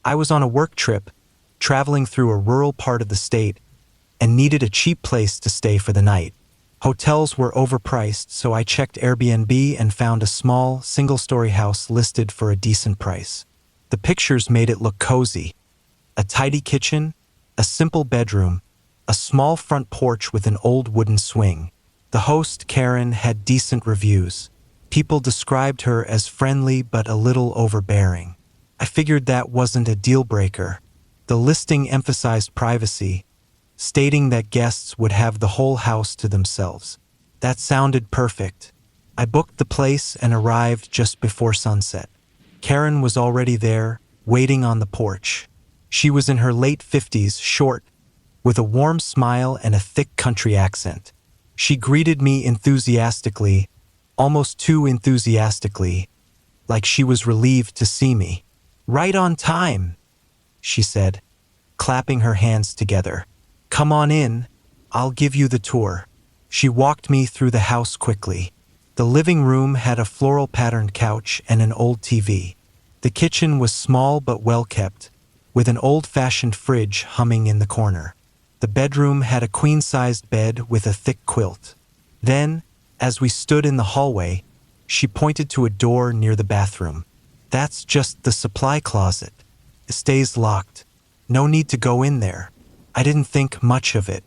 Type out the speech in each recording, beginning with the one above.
I was on a work trip, traveling through a rural part of the state, and needed a cheap place to stay for the night. Hotels were overpriced, so I checked Airbnb and found a small, single-story house listed for a decent price. The pictures made it look cozy. A tidy kitchen, a simple bedroom, a small front porch with an old wooden swing. The host, Karen, had decent reviews. People described her as friendly but a little overbearing. I figured that wasn't a deal-breaker. The listing emphasized privacy, stating that guests would have the whole house to themselves. That sounded perfect. I booked the place and arrived just before sunset. Karen was already there, waiting on the porch. She was in her late 50s, short, with a warm smile and a thick country accent. She greeted me enthusiastically, almost too enthusiastically, like she was relieved to see me. "Right on time," she said, clapping her hands together. "Come on in, I'll give you the tour." She walked me through the house quickly. The living room had a floral-patterned couch and an old TV. The kitchen was small but well-kept, with an old-fashioned fridge humming in the corner. The bedroom had a queen-sized bed with a thick quilt. Then, as we stood in the hallway, she pointed to a door near the bathroom. "That's just the supply closet. It stays locked. No need to go in there." I didn't think much of it.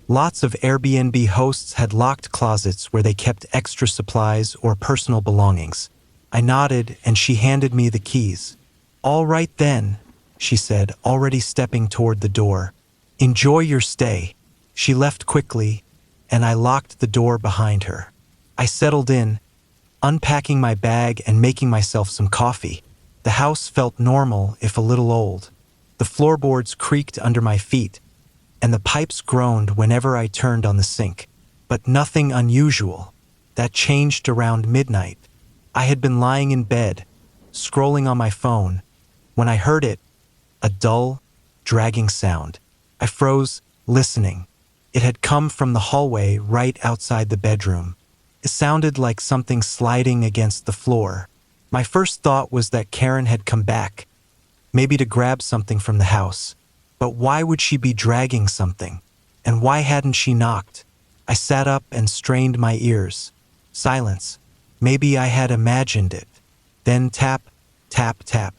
Lots of Airbnb hosts had locked closets where they kept extra supplies or personal belongings. I nodded and she handed me the keys. "All right then," she said, already stepping toward the door. "Enjoy your stay." She left quickly, and I locked the door behind her. I settled in, unpacking my bag and making myself some coffee. The house felt normal, if a little old. The floorboards creaked under my feet, and the pipes groaned whenever I turned on the sink. But nothing unusual. That changed around midnight. I had been lying in bed, scrolling on my phone, when I heard it, a dull, dragging sound. I froze, listening. It had come from the hallway right outside the bedroom. It sounded like something sliding against the floor. My first thought was that Karen had come back, maybe to grab something from the house. But why would she be dragging something? And why hadn't she knocked? I sat up and strained my ears. Silence. Maybe I had imagined it. Then tap, tap, tap.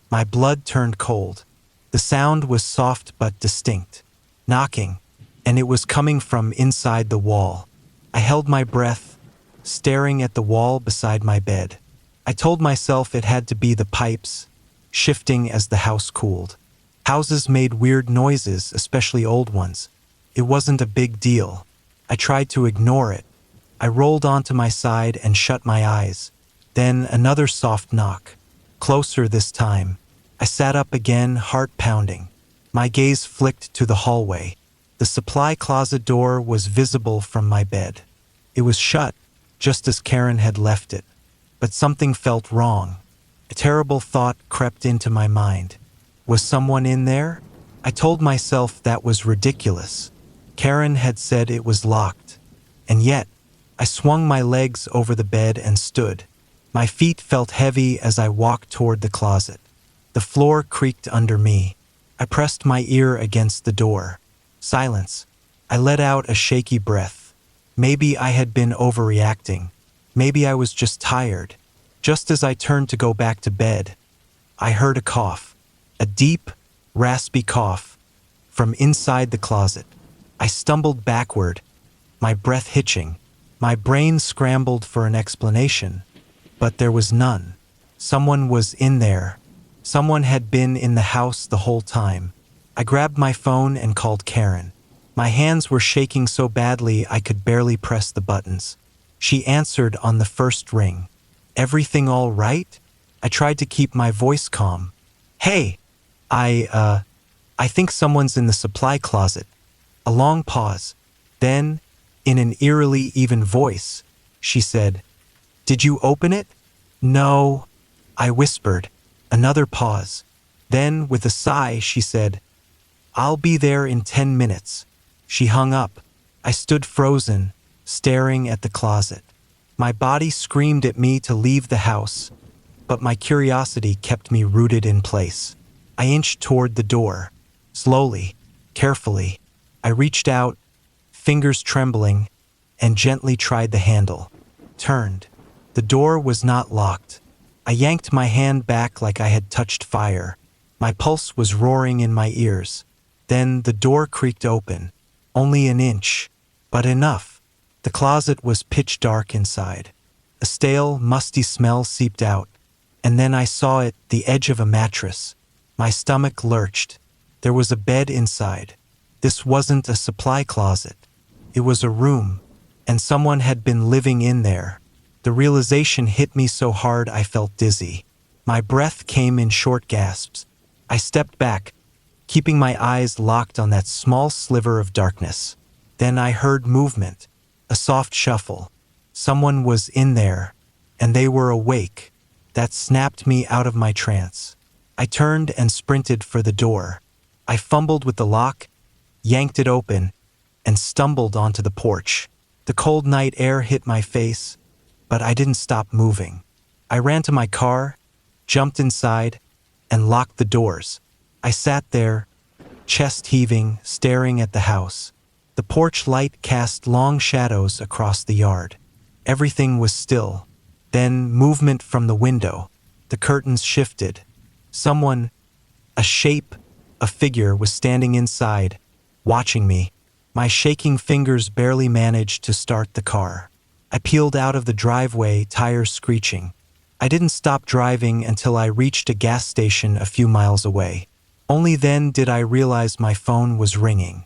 My blood turned cold. The sound was soft but distinct. Knocking, and it was coming from inside the wall. I held my breath, staring at the wall beside my bed. I told myself it had to be the pipes, shifting as the house cooled. Houses made weird noises, especially old ones. It wasn't a big deal. I tried to ignore it. I rolled onto my side and shut my eyes. Then another soft knock. Closer this time. I sat up again, heart pounding. My gaze flicked to the hallway. The supply closet door was visible from my bed. It was shut, just as Karen had left it. But something felt wrong. A terrible thought crept into my mind. Was someone in there? I told myself that was ridiculous. Karen had said it was locked. And yet, I swung my legs over the bed and stood. My feet felt heavy as I walked toward the closet. The floor creaked under me. I pressed my ear against the door. Silence. I let out a shaky breath. Maybe I had been overreacting. Maybe I was just tired. Just as I turned to go back to bed, I heard a cough. A deep, raspy cough from inside the closet. I stumbled backward, my breath hitching. My brain scrambled for an explanation, but there was none. Someone was in there. Someone had been in the house the whole time. I grabbed my phone and called Karen. My hands were shaking so badly I could barely press the buttons. She answered on the first ring. "Everything all right?" I tried to keep my voice calm. "Hey, I think someone's in the supply closet." A long pause. Then, in an eerily even voice, she said, "Did you open it?" "No," I whispered. Another pause. Then, with a sigh, she said, "I'll be there in 10 minutes." She hung up. I stood frozen, staring at the closet. My body screamed at me to leave the house, but my curiosity kept me rooted in place. I inched toward the door. Slowly, carefully, I reached out, fingers trembling, and gently tried the handle. Turned. The door was not locked. I yanked my hand back like I had touched fire. My pulse was roaring in my ears. Then the door creaked open. Only an inch, but enough. The closet was pitch dark inside. A stale, musty smell seeped out. And then I saw it, the edge of a mattress. My stomach lurched. There was a bed inside. This wasn't a supply closet. It was a room, and someone had been living in there. The realization hit me so hard I felt dizzy. My breath came in short gasps. I stepped back, keeping my eyes locked on that small sliver of darkness. Then I heard movement, a soft shuffle. Someone was in there, and they were awake. That snapped me out of my trance. I turned and sprinted for the door. I fumbled with the lock, yanked it open, and stumbled onto the porch. The cold night air hit my face, but I didn't stop moving. I ran to my car, jumped inside, and locked the doors. I sat there, chest heaving, staring at the house. The porch light cast long shadows across the yard. Everything was still. Then movement from the window. The curtains shifted. Someone, a shape, a figure was standing inside, watching me. My shaking fingers barely managed to start the car. I peeled out of the driveway, tires screeching. I didn't stop driving until I reached a gas station a few miles away. Only then did I realize my phone was ringing.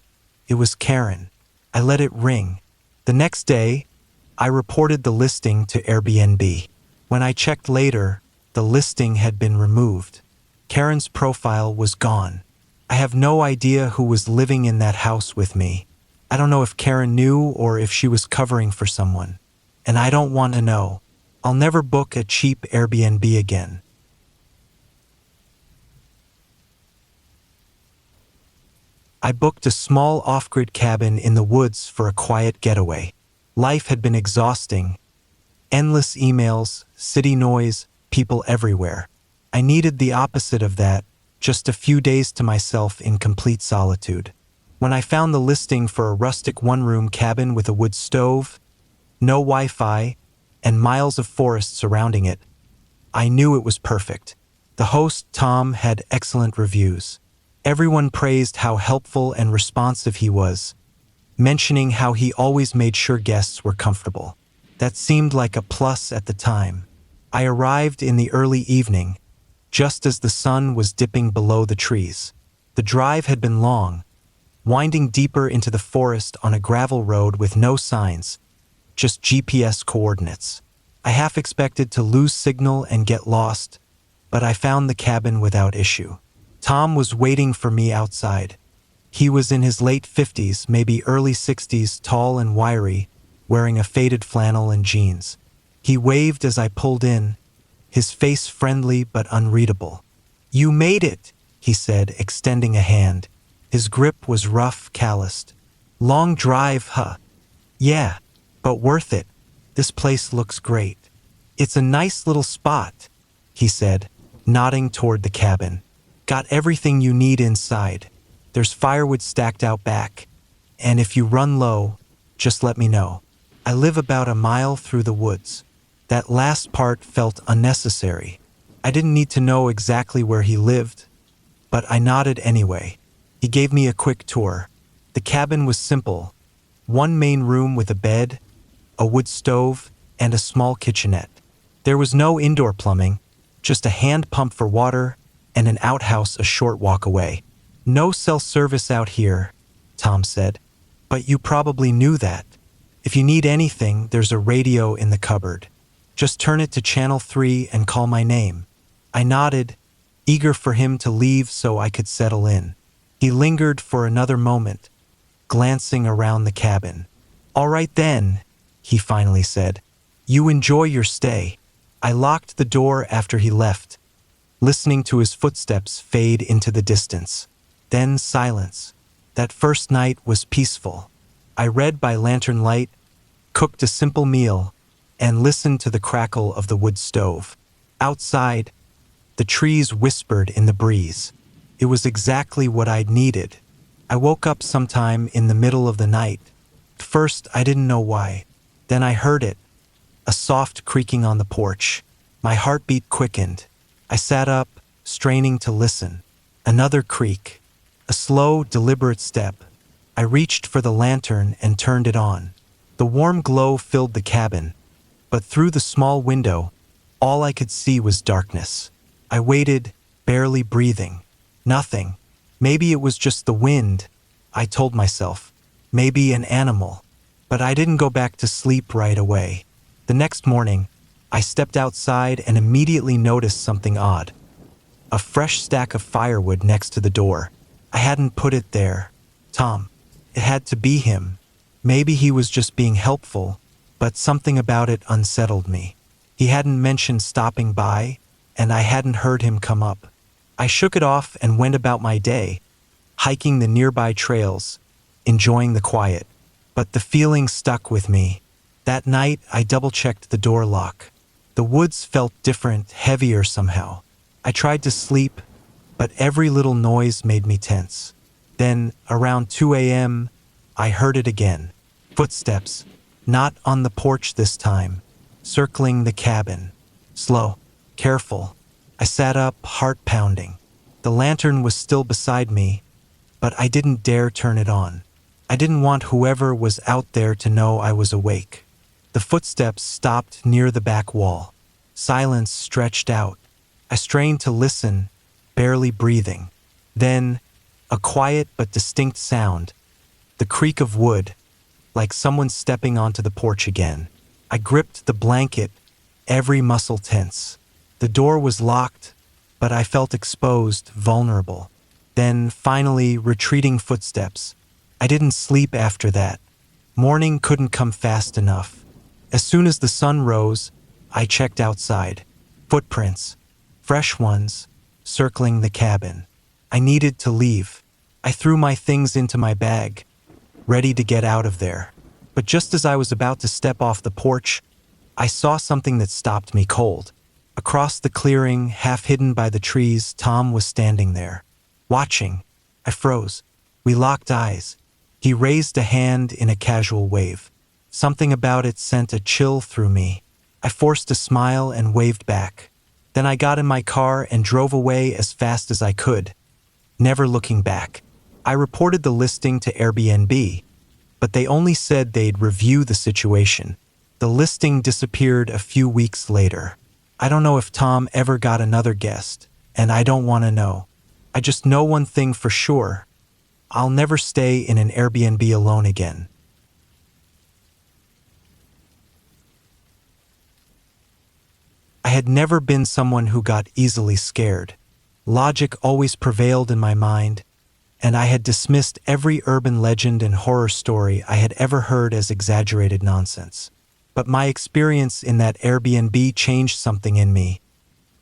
It was Karen. I let it ring. The next day, I reported the listing to Airbnb. When I checked later, the listing had been removed. Karen's profile was gone. I have no idea who was living in that house with me. I don't know if Karen knew or if she was covering for someone. And I don't want to know. I'll never book a cheap Airbnb again. I booked a small off-grid cabin in the woods for a quiet getaway. Life had been exhausting. Endless emails, city noise, people everywhere. I needed the opposite of that, just a few days to myself in complete solitude. When I found the listing for a rustic one-room cabin with a wood stove, no Wi-Fi, and miles of forest surrounding it, I knew it was perfect. The host, Tom, had excellent reviews. Everyone praised how helpful and responsive he was, mentioning how he always made sure guests were comfortable. That seemed like a plus at the time. I arrived in the early evening, just as the sun was dipping below the trees. The drive had been long, winding deeper into the forest on a gravel road with no signs, just GPS coordinates. I half expected to lose signal and get lost, but I found the cabin without issue. Tom was waiting for me outside. He was in his late 50s, maybe early 60s, tall and wiry, wearing a faded flannel and jeans. He waved as I pulled in, his face friendly but unreadable. "You made it," he said, extending a hand. His grip was rough, calloused. "Long drive, huh?" "Yeah, but worth it. This place looks great." "It's a nice little spot," he said, nodding toward the cabin. "Got everything you need inside. There's firewood stacked out back. And if you run low, just let me know. I live about a mile through the woods." That last part felt unnecessary. I didn't need to know exactly where he lived, but I nodded anyway. He gave me a quick tour. The cabin was simple. One main room with a bed, a wood stove, and a small kitchenette. There was no indoor plumbing, just a hand pump for water and an outhouse a short walk away. "No cell service out here," Tom said, "but you probably knew that. If you need anything, there's a radio in the cupboard. Just turn it to channel 3 and call my name." I nodded, eager for him to leave so I could settle in. He lingered for another moment, glancing around the cabin. "All right then," he finally said. "You enjoy your stay." I locked the door after he left, listening to his footsteps fade into the distance. Then silence. That first night was peaceful. I read by lantern light, cooked a simple meal, and listened to the crackle of the wood stove. Outside, the trees whispered in the breeze. It was exactly what I'd needed. I woke up sometime in the middle of the night. At first, I didn't know why. Then I heard it, a soft creaking on the porch. My heartbeat quickened. I sat up, straining to listen. Another creak. A slow, deliberate step. I reached for the lantern and turned it on. The warm glow filled the cabin, but through the small window, all I could see was darkness. I waited, barely breathing. Nothing. Maybe it was just the wind, I told myself. Maybe an animal. But I didn't go back to sleep right away. The next morning, I stepped outside and immediately noticed something odd. A fresh stack of firewood next to the door. I hadn't put it there. Tom. It had to be him. Maybe he was just being helpful, but something about it unsettled me. He hadn't mentioned stopping by, and I hadn't heard him come up. I shook it off and went about my day, hiking the nearby trails, enjoying the quiet. But the feeling stuck with me. That night, I double-checked the door lock. The woods felt different, heavier somehow. I tried to sleep, but every little noise made me tense. Then, around 2 a.m., I heard it again. Footsteps, not on the porch this time, circling the cabin. Slow, careful. I sat up, heart pounding. The lantern was still beside me, but I didn't dare turn it on. I didn't want whoever was out there to know I was awake. The footsteps stopped near the back wall. Silence stretched out. I strained to listen, barely breathing. Then, a quiet but distinct sound. The creak of wood, like someone stepping onto the porch again. I gripped the blanket, every muscle tense. The door was locked, but I felt exposed, vulnerable. Then, finally, retreating footsteps. I didn't sleep after that. Morning couldn't come fast enough. As soon as the sun rose, I checked outside. Footprints, fresh ones, circling the cabin. I needed to leave. I threw my things into my bag, ready to get out of there. But just as I was about to step off the porch, I saw something that stopped me cold. Across the clearing, half hidden by the trees, Tom was standing there, watching. I froze. We locked eyes. He raised a hand in a casual wave. Something about it sent a chill through me. I forced a smile and waved back. Then I got in my car and drove away as fast as I could, never looking back. I reported the listing to Airbnb, but they only said they'd review the situation. The listing disappeared a few weeks later. I don't know if Tom ever got another guest, and I don't want to know. I just know one thing for sure. I'll never stay in an Airbnb alone again. I had never been someone who got easily scared. Logic always prevailed in my mind, and I had dismissed every urban legend and horror story I had ever heard as exaggerated nonsense. But my experience in that Airbnb changed something in me,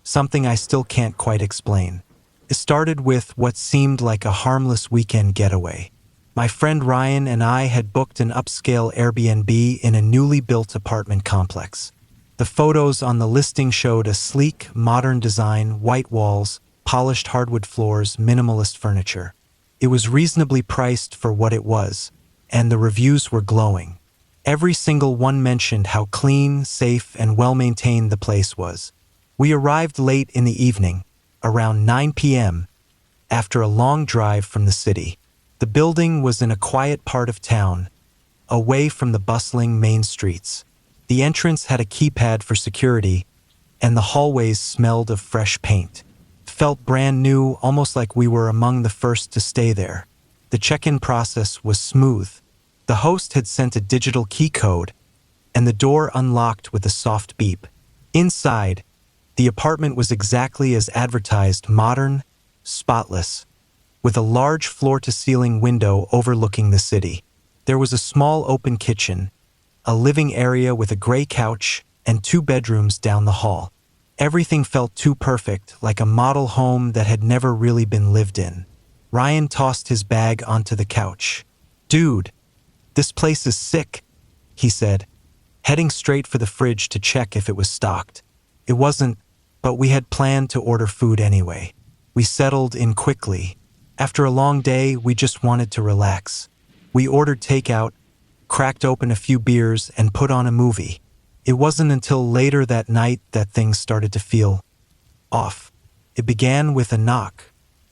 something I still can't quite explain. It started with what seemed like a harmless weekend getaway. My friend Ryan and I had booked an upscale Airbnb in a newly built apartment complex. The photos on the listing showed a sleek, modern design, white walls, polished hardwood floors, minimalist furniture. It was reasonably priced for what it was, and the reviews were glowing. Every single one mentioned how clean, safe, and well-maintained the place was. We arrived late in the evening, around 9 p.m., after a long drive from the city. The building was in a quiet part of town, away from the bustling main streets. The entrance had a keypad for security, and the hallways smelled of fresh paint. It felt brand new, almost like we were among the first to stay there. The check-in process was smooth. The host had sent a digital key code, and the door unlocked with a soft beep. Inside, the apartment was exactly as advertised, modern, spotless, with a large floor-to-ceiling window overlooking the city. There was a small open kitchen, a living area with a gray couch, and 2 bedrooms down the hall. Everything felt too perfect, like a model home that had never really been lived in. Ryan tossed his bag onto the couch. "Dude, this place is sick," he said, heading straight for the fridge to check if it was stocked. It wasn't, but we had planned to order food anyway. We settled in quickly. After a long day, we just wanted to relax. We ordered takeout, cracked open a few beers, and put on a movie. It wasn't until later that night that things started to feel off. It began with a knock.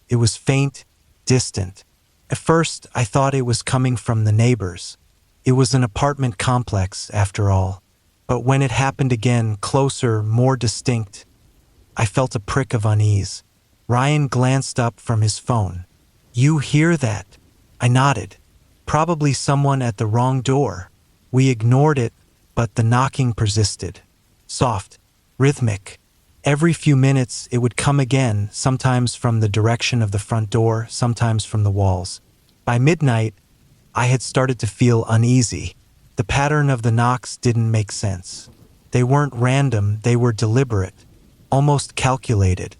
It was faint, distant. At first, I thought it was coming from the neighbors. It was an apartment complex, after all. But when it happened again, closer, more distinct, I felt a prick of unease. Ryan glanced up from his phone. "You hear that?" I nodded. "Probably someone at the wrong door." We ignored it, but the knocking persisted. Soft, rhythmic. Every few minutes it would come again, sometimes from the direction of the front door, sometimes from the walls. By midnight, I had started to feel uneasy. The pattern of the knocks didn't make sense. They weren't random, they were deliberate, almost calculated.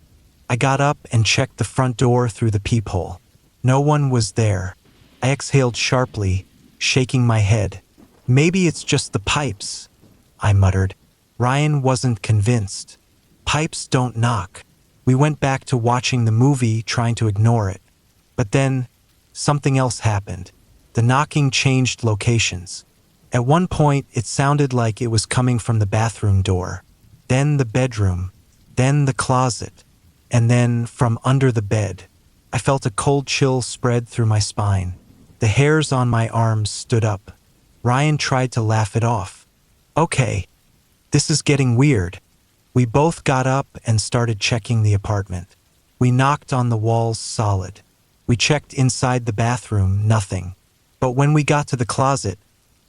I got up and checked the front door through the peephole. No one was there. I exhaled sharply, shaking my head. "Maybe it's just the pipes," I muttered. Ryan wasn't convinced. "Pipes don't knock." We went back to watching the movie, trying to ignore it. But then, something else happened. The knocking changed locations. At one point, it sounded like it was coming from the bathroom door, then the bedroom, then the closet, and then from under the bed. I felt a cold chill spread through my spine. The hairs on my arms stood up. Ryan tried to laugh it off. "Okay, this is getting weird." We both got up and started checking the apartment. We knocked on the walls solid. We checked inside the bathroom, nothing. But when we got to the closet,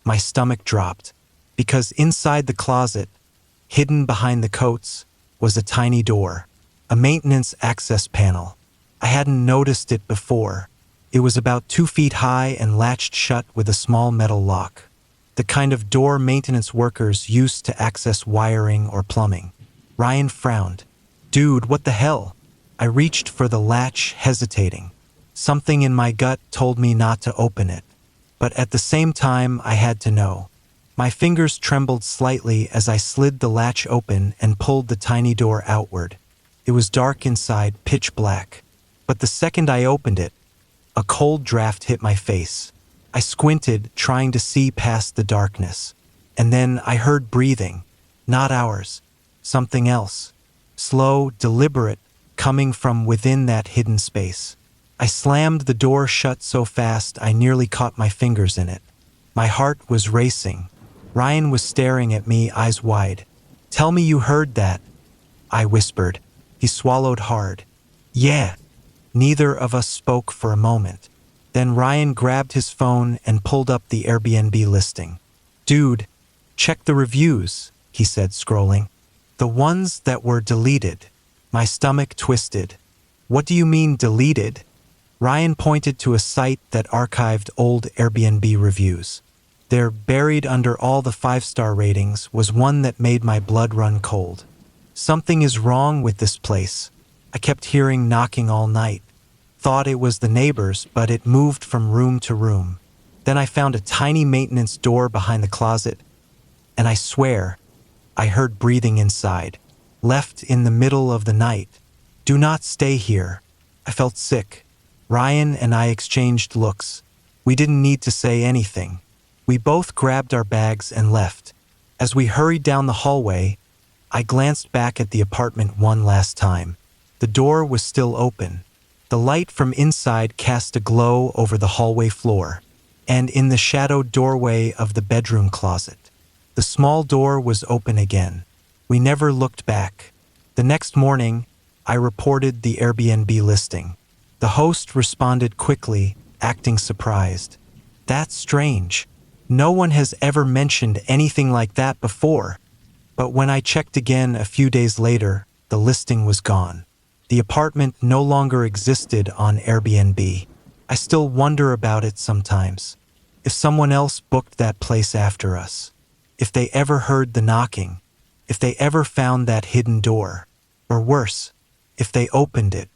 my stomach dropped, because inside the closet, hidden behind the coats, was a tiny door, a maintenance access panel. I hadn't noticed it before. It was about 2 feet high and latched shut with a small metal lock, the kind of door maintenance workers use to access wiring or plumbing. Ryan frowned. "Dude, what the hell?" I reached for the latch, hesitating. Something in my gut told me not to open it. But at the same time, I had to know. My fingers trembled slightly as I slid the latch open and pulled the tiny door outward. It was dark inside, pitch black. But the second I opened it, a cold draft hit my face. I squinted, trying to see past the darkness. And then I heard breathing. Not ours. Something else. Slow, deliberate, coming from within that hidden space. I slammed the door shut so fast I nearly caught my fingers in it. My heart was racing. Ryan was staring at me, eyes wide. "Tell me you heard that," I whispered. He swallowed hard. "Yeah." Neither of us spoke for a moment. Then Ryan grabbed his phone and pulled up the Airbnb listing. "Dude, check the reviews," he said, scrolling. "The ones that were deleted." My stomach twisted. "What do you mean deleted?" Ryan pointed to a site that archived old Airbnb reviews. There, buried under all the 5-star ratings, was one that made my blood run cold. "Something is wrong with this place. I kept hearing knocking all night. Thought it was the neighbors, but it moved from room to room. Then I found a tiny maintenance door behind the closet, and I swear, I heard breathing inside. Left in the middle of the night. Do not stay here." I felt sick. Ryan and I exchanged looks. We didn't need to say anything. We both grabbed our bags and left. As we hurried down the hallway, I glanced back at the apartment one last time. The door was still open. The light from inside cast a glow over the hallway floor, and in the shadowed doorway of the bedroom closet. The small door was open again. We never looked back. The next morning, I reported the Airbnb listing. The host responded quickly, acting surprised. "That's strange. No one has ever mentioned anything like that before." But when I checked again a few days later, the listing was gone. The apartment no longer existed on Airbnb. I still wonder about it sometimes. If someone else booked that place after us. If they ever heard the knocking. If they ever found that hidden door. Or worse, if they opened it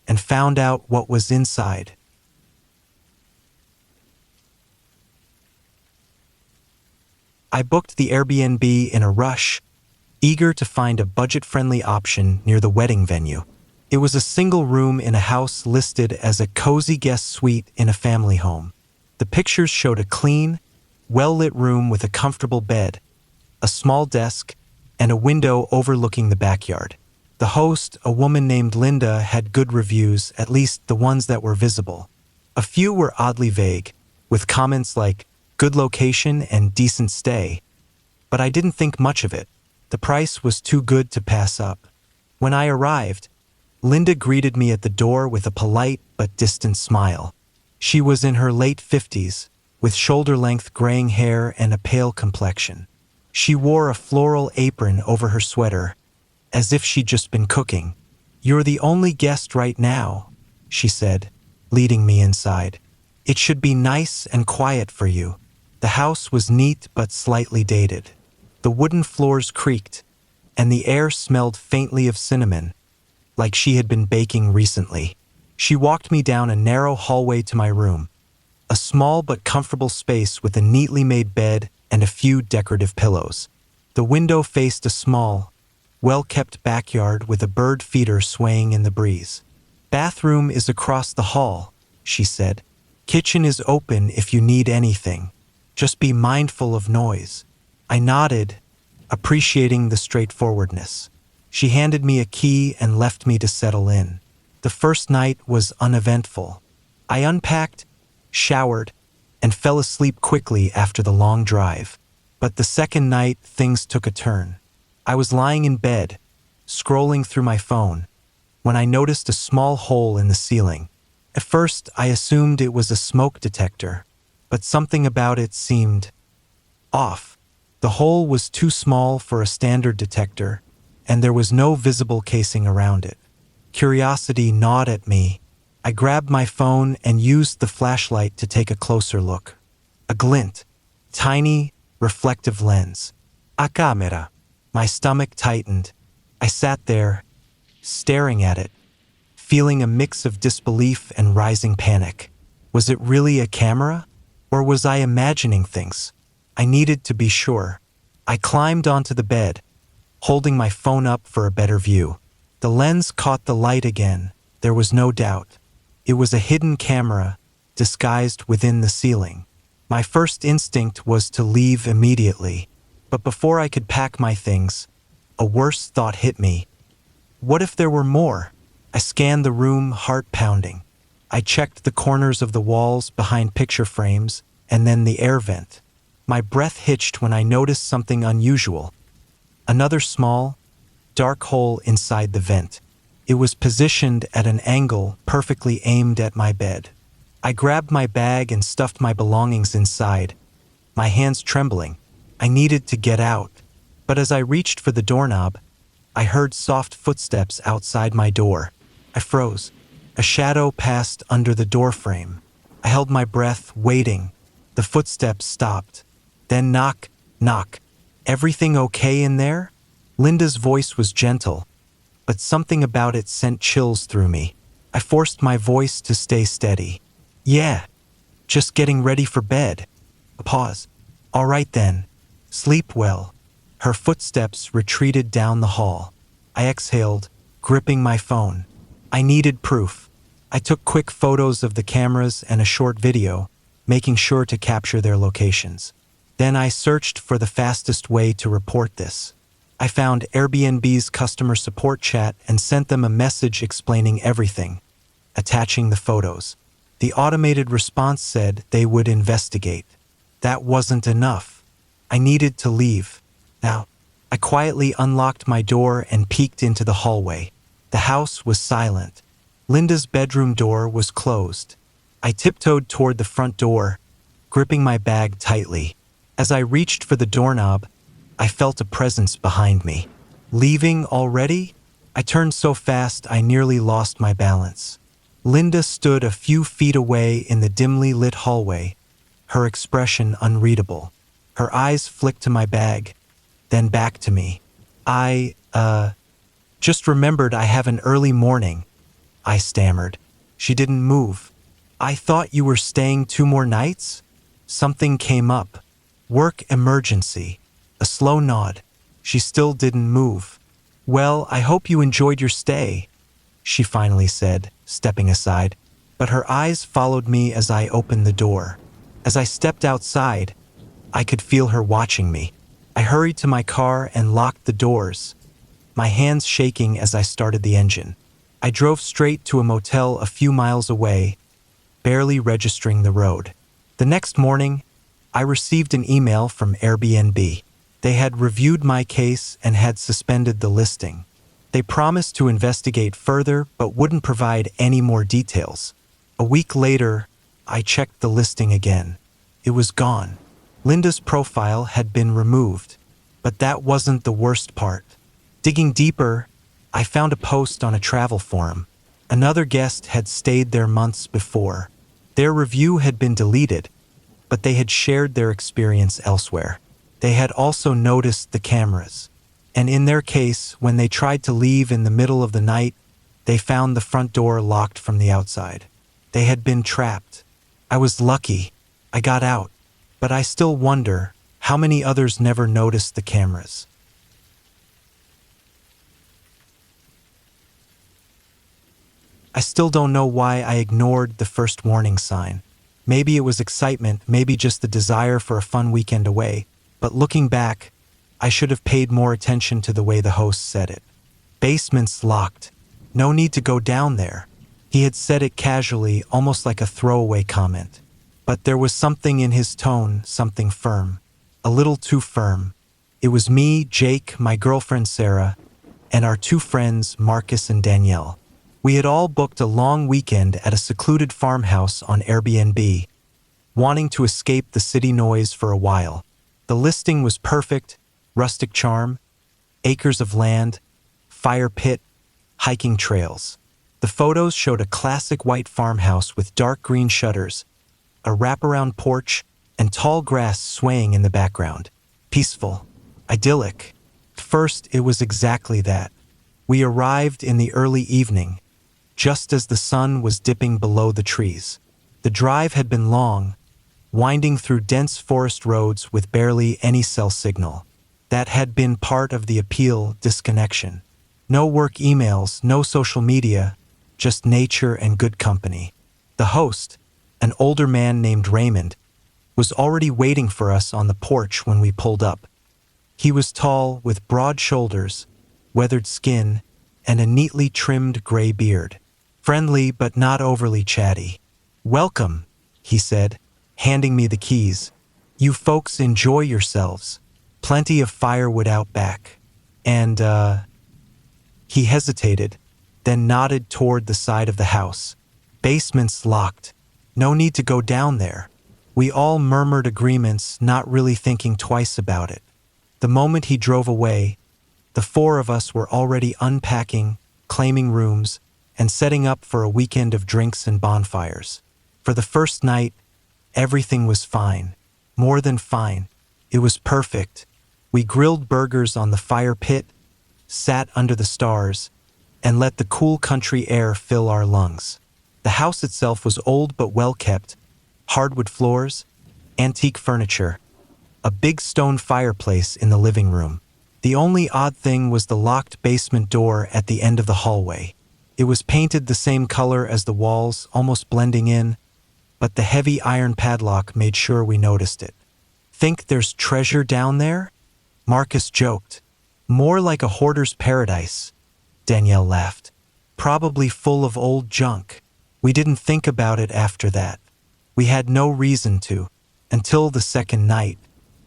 and found out what was inside. I booked the Airbnb in a rush, eager to find a budget-friendly option near the wedding venue. It was a single room in a house listed as a cozy guest suite in a family home. The pictures showed a clean, well-lit room with a comfortable bed, a small desk, and a window overlooking the backyard. The host, a woman named Linda, had good reviews, at least the ones that were visible. A few were oddly vague, with comments like, "Good location and decent stay." But I didn't think much of it. The price was too good to pass up. When I arrived, Linda greeted me at the door with a polite but distant smile. She was in her late 50s, with shoulder-length graying hair and a pale complexion. She wore a floral apron over her sweater, as if she'd just been cooking. "You're the only guest right now," she said, leading me inside. "It should be nice and quiet for you." The house was neat but slightly dated. The wooden floors creaked, and the air smelled faintly of cinnamon, like she had been baking recently. She walked me down a narrow hallway to my room, a small but comfortable space with a neatly made bed and a few decorative pillows. The window faced a small, well-kept backyard with a bird feeder swaying in the breeze. "Bathroom is across the hall," she said. "Kitchen is open if you need anything. Just be mindful of noise." I nodded, appreciating the straightforwardness. She handed me a key and left me to settle in. The first night was uneventful. I unpacked, showered, and fell asleep quickly after the long drive. But the second night, things took a turn. I was lying in bed, scrolling through my phone, when I noticed a small hole in the ceiling. At first, I assumed it was a smoke detector, but something about it seemed off. The hole was too small for a standard detector, and there was no visible casing around it. Curiosity gnawed at me. I grabbed my phone and used the flashlight to take a closer look. A glint, tiny, reflective lens. A camera. My stomach tightened. I sat there, staring at it, feeling a mix of disbelief and rising panic. Was it really a camera? Or was I imagining things? I needed to be sure. I climbed onto the bed, holding my phone up for a better view. The lens caught the light again. There was no doubt. It was a hidden camera, disguised within the ceiling. My first instinct was to leave immediately. But before I could pack my things, a worse thought hit me. What if there were more? I scanned the room, heart pounding. I checked the corners of the walls behind picture frames, and then the air vent. My breath hitched when I noticed something unusual. Another small, dark hole inside the vent. It was positioned at an angle perfectly aimed at my bed. I grabbed my bag and stuffed my belongings inside, my hands trembling. I needed to get out, but as I reached for the doorknob, I heard soft footsteps outside my door. I froze. A shadow passed under the doorframe. I held my breath, waiting. The footsteps stopped. Then knock, knock. "Everything okay in there?" Linda's voice was gentle, but something about it sent chills through me. I forced my voice to stay steady. "Yeah, just getting ready for bed." A pause. "All right then. Sleep well." Her footsteps retreated down the hall. I exhaled, gripping my phone. I needed proof. I took quick photos of the cameras and a short video, making sure to capture their locations. Then I searched for the fastest way to report this. I found Airbnb's customer support chat and sent them a message explaining everything, attaching the photos. The automated response said they would investigate. That wasn't enough. I needed to leave. Now, I quietly unlocked my door and peeked into the hallway. The house was silent. Linda's bedroom door was closed. I tiptoed toward the front door, gripping my bag tightly. As I reached for the doorknob, I felt a presence behind me. Leaving already? I turned so fast I nearly lost my balance. Linda stood a few feet away in the dimly lit hallway, her expression unreadable. Her eyes flicked to my bag, then back to me. I just remembered I have an early morning," I stammered. She didn't move. "I thought you were staying 2 more nights?" Something came up. "Work emergency." A slow nod. She still didn't move. "Well, I hope you enjoyed your stay." she finally said, stepping aside. But her eyes followed me as I opened the door. As I stepped outside, I could feel her watching me. I hurried to my car and locked the doors, my hands shaking as I started the engine. I drove straight to a motel a few miles away, barely registering the road. The next morning, I received an email from AIRBNB. They had reviewed my case and had suspended the listing. They promised to investigate further but wouldn't provide any more details. A week later, I checked the listing again. It was gone. Linda's profile had been removed, but that wasn't the worst part. Digging deeper, I found a post on a travel forum. Another guest had stayed there months before. Their review had been deleted, but they had shared their experience elsewhere. They had also noticed the cameras, and in their case, when they tried to leave in the middle of the night, they found the front door locked from the outside. They had been trapped. I was lucky. I got out, but I still wonder how many others never noticed the cameras. I still don't know why I ignored the first warning sign. Maybe it was excitement, maybe just the desire for a fun weekend away. But looking back, I should have paid more attention to the way the host said it. Basement's locked. No need to go down there. He had said it casually, almost like a throwaway comment. But there was something in his tone, something firm. A little too firm. It was me, Jake, my girlfriend Sarah, and our two friends, Marcus and Danielle. We had all booked a long weekend at a secluded farmhouse on Airbnb, wanting to escape the city noise for a while. The listing was perfect: rustic charm, acres of land, fire pit, hiking trails. The photos showed a classic white farmhouse with dark green shutters, a wraparound porch, and tall grass swaying in the background. Peaceful, idyllic. First, it was exactly that. We arrived in the early evening, just as the sun was dipping below the trees. The drive had been long, winding through dense forest roads with barely any cell signal. That had been part of the appeal: disconnection. No work emails, no social media, just nature and good company. The host, an older man named Raymond, was already waiting for us on the porch when we pulled up. He was tall, with broad shoulders, weathered skin, and a neatly trimmed gray beard. Friendly but not overly chatty. "Welcome," he said, handing me the keys. "You folks enjoy yourselves. Plenty of firewood out back. And, He hesitated, then nodded toward the side of the house. "Basement's locked. No need to go down there." We all murmured agreements, not really thinking twice about it. The moment he drove away, the four of us were already unpacking, claiming rooms, and setting up for a weekend of drinks and bonfires. For the first night, everything was fine. More than fine. It was perfect. We grilled burgers on the fire pit, sat under the stars, and let the cool country air fill our lungs. The house itself was old but well kept. Hardwood floors, antique furniture, a big stone fireplace in the living room. The only odd thing was the locked basement door at the end of the hallway. It was painted the same color as the walls, almost blending in, but the heavy iron padlock made sure we noticed it. "Think there's treasure down there?" Marcus joked. "More like a hoarder's paradise," Danielle laughed. "Probably full of old junk." We didn't think about it after that. We had no reason to, until the second night.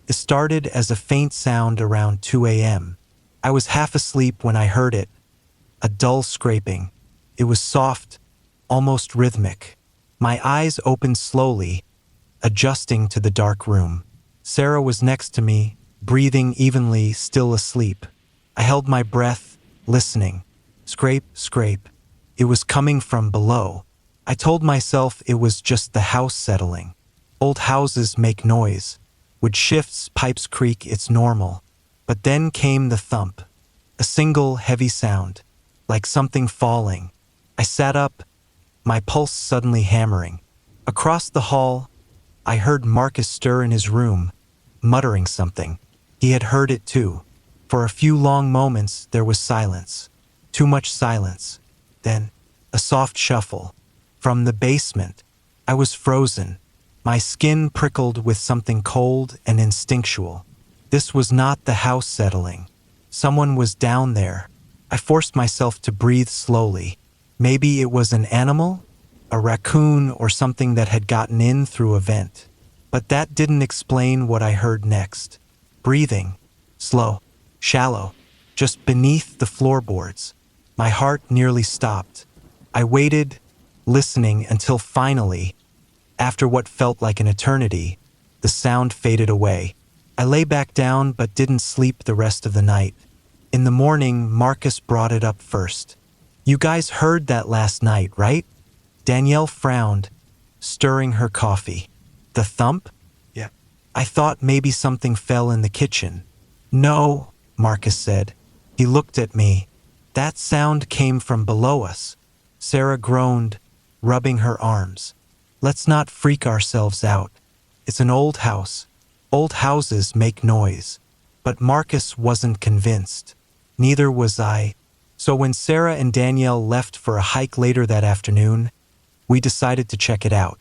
It started as a faint sound around 2 a.m. I was half asleep when I heard it, a dull scraping. It was soft, almost rhythmic. My eyes opened slowly, adjusting to the dark room. Sarah was next to me, breathing evenly, still asleep. I held my breath, listening. Scrape, scrape. It was coming from below. I told myself it was just the house settling. Old houses make noise. Wood shifts, pipes creak, it's normal. But then came the thump. A single heavy sound, like something falling. I sat up, my pulse suddenly hammering. Across the hall, I heard Marcus stir in his room, muttering something. He had heard it too. For a few long moments, there was silence. Too much silence. Then, a soft shuffle. From the basement. I was frozen. My skin prickled with something cold and instinctual. This was not the house settling. Someone was down there. I forced myself to breathe slowly. Maybe it was an animal? A raccoon or something that had gotten in through a vent. But that didn't explain what I heard next. Breathing. Slow. Shallow. Just beneath the floorboards. My heart nearly stopped. I waited, listening until finally, after what felt like an eternity, the sound faded away. I lay back down but didn't sleep the rest of the night. In the morning, Marcus brought it up first. "You guys heard that last night, right?" Danielle frowned, stirring her coffee. "The thump?" "Yeah." "I thought maybe something fell in the kitchen." "No," Marcus said. He looked at me. "That sound came from below us." Sarah groaned, rubbing her arms. "Let's not freak ourselves out. It's an old house. Old houses make noise." But Marcus wasn't convinced. Neither was I. So when Sarah and Danielle left for a hike later that afternoon, we decided to check it out.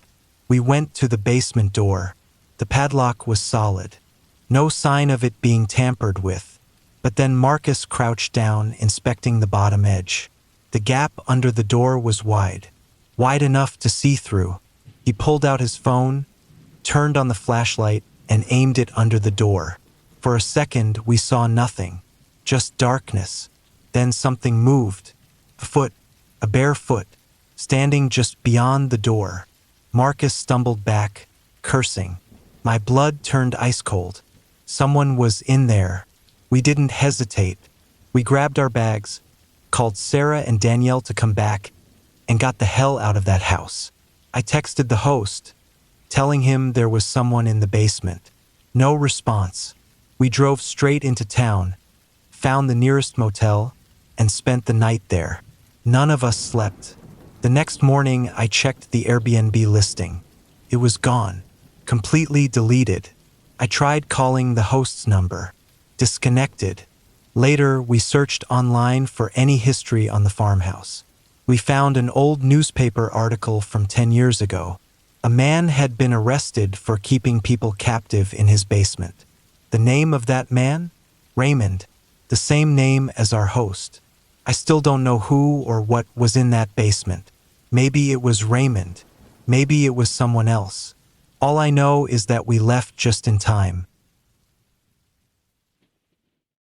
We went to the basement door. The padlock was solid. No sign of it being tampered with. But then Marcus crouched down, inspecting the bottom edge. The gap under the door was wide enough to see through. He pulled out his phone, turned on the flashlight, and aimed it under the door. For a second, we saw nothing, just darkness. Then something moved. A foot, a bare foot, standing just beyond the door. Marcus stumbled back, cursing. My blood turned ice cold. Someone was in there. We didn't hesitate. We grabbed our bags, called Sarah and Danielle to come back, and got the hell out of that house. I texted the host, telling him there was someone in the basement. No response. We drove straight into town, found the nearest motel, and spent the night there. None of us slept. The next morning, I checked the Airbnb listing. It was gone, completely deleted. I tried calling the host's number. Disconnected. Later, we searched online for any history on the farmhouse. We found an old newspaper article from 10 years ago. A man had been arrested for keeping people captive in his basement. The name of that man? Raymond, the same name as our host. I still don't know who or what was in that basement. Maybe it was Raymond. Maybe it was someone else. All I know is that we left just in time.